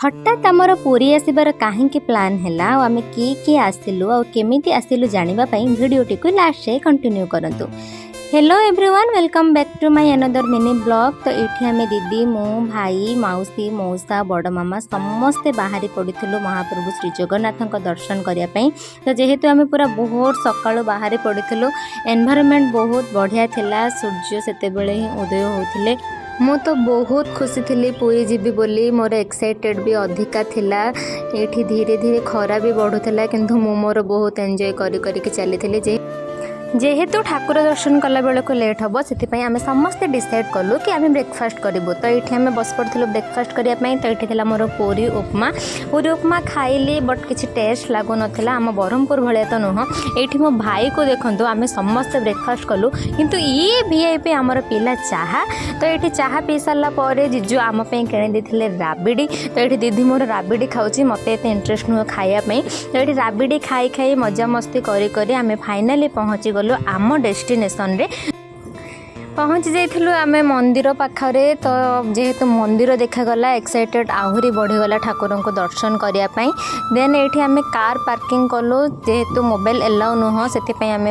हठात आमर पुरी आसबार कहीं प्लान है आम किए आसिलु आ केमिति आसिलु जानिबा पई वीडियोटी को लास्ट से कंटिन्यू करंतु। Hello everyone, welcome back to my another mini blog. तो ये आम दीदी मु भाई मौसी मौसा बड़ मामा समस्ते बाहरी पड़ू महाप्रभु श्री जगन्नाथ दर्शन करने। तो जेहेतु आम पूरा बहुत सकाळु बाहरी पड़ू, एनवायरनमेंट बहुत बढ़िया थिला, सूर्य सेते बेले ही उदय होते। मु तो बहुत खुशी थी पुरी जीवी बोली, मोर एक्साइटेड भी अधिका थिला। ये धीरे धीरे खरा भी बढ़ुला किंतु मु मोर बहुत एंजॉय करी चली। जेहेतु ठाकुर दर्शन कला बेलू लेट हम से आम समस्ते डिसाइड कलु कि आम ब्रेकफास्ट करूँ। तो ये आम बस पड़ू ब्रेकफास्ट करने। तो ये मोर पूरी उपमा खाइली, बट किसी टेस्ट लगुन आम ब्रह्मपुर भाया तो नुह। ये मो भाई को देखो आम समस्ते ब्रेकफास्ट कलु, किंतु ये वीआईपी आमर पीला चाहा। तो ये चाहा पी सारापर जीजु आम किणी देते राबिड़ी। तो ये दीदी मोर राबिड़ी खाऊँ, मत इंटरेस्ट नुह खायापी। तो ये राबिड़ी खाई खाई मजा मस्ती करी आम फाइनाली पहुँची गलु आम डेस्टिनेशन रे। पहुँची जाइलु आम मंदिर पाखरे। तो जेहेतु मंदिर देखागला एक्साइटेड आहरी बढ़ीगला ठाकुर को दर्शन करने। देन ये आम कार पार्किंग कलु, जेहेतु मोबाइल एलाउ नुह से आम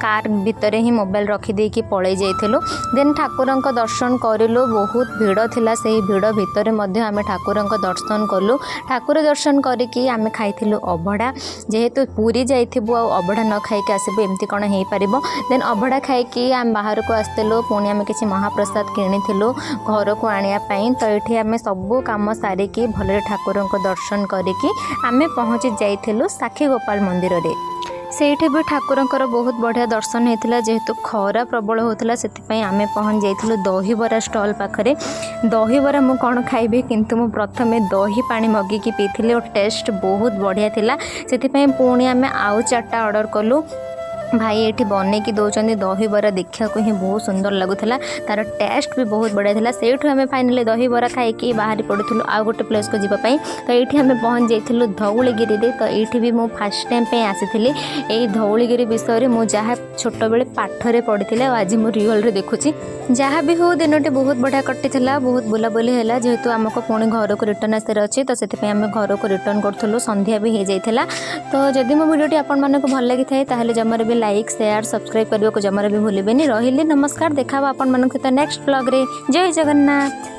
कार भितर ही मोबाइल रखीदे कि पलि जाइलु। देन ठाकुर दर्शन करूँ, बहुत भिड़ थिला, से भिड़ भितर आम ठाकुर दर्शन कलु। ठाकुर दर्शन करिकी आम खाइलु अभड़ा, जेहेतु पूरी जाइबु अभड़ा न खाइक आसबु एमती कौन हो पार। देन अभड़ा खाइकी आम बाहर को आसलु, पुणी आम किसी महाप्रसाद किणिलु घर को आने। तो ये आम सबू कम सारिकी भले ठाकुर दर्शन करिकी आम पहुँची जाइलु साक्षी गोपाल मंदिर रे। सेठी भी ठाकुर बहुत बढ़िया दर्शन होता, जेहेतु खरा प्रबल होता से आम पहुँच जाइलु दहीबरा स्टॉल पाखरे। दहीबरा मु कौन खाइबी, किंतु मु प्रथमे दही पानी मगिकी पीथी और टेस्ट बहुत बढ़िया थिला। से पुणी आम आउ 4टा ऑर्डर कलु। भाई ये बन की दौरान दहीबरा देखा ही बहुत सुंदर लगुला, तार टेस्ट भी बहुत बढ़िया था। से आम फाइनाली दहीबरा खाई बाहरी पड़ू आउ गोटे प्लेस को जीवाई। तो ये आम पहुँच जाइलु धौलीगिरी। तो ये भी मुझे फास्ट टाइम आसी यही धौलीगिरी विषय में जहाँ छोट बेले पाठरे पढ़ी आज मु रियल रे देखुची। जहाँ भी हो दिनटी बहुत बढ़िया कटी था, बहुत बुलाबुली है। जेहेतु आमको पुणी घर को रिटर्न आसार अच्छे, तो से आम घर को रिटर्न करूँ, संध्या भी हो जाता। तो जदि मो वीडियोटी आपण मानक भल लगी थाए जमार भी लाइक शेयर सब्सक्राइब करने को जमार भी भूलें। रही नमस्कार, देखा आपण मानक नेक्स्ट ब्लॉग रे। जय जगन्नाथ।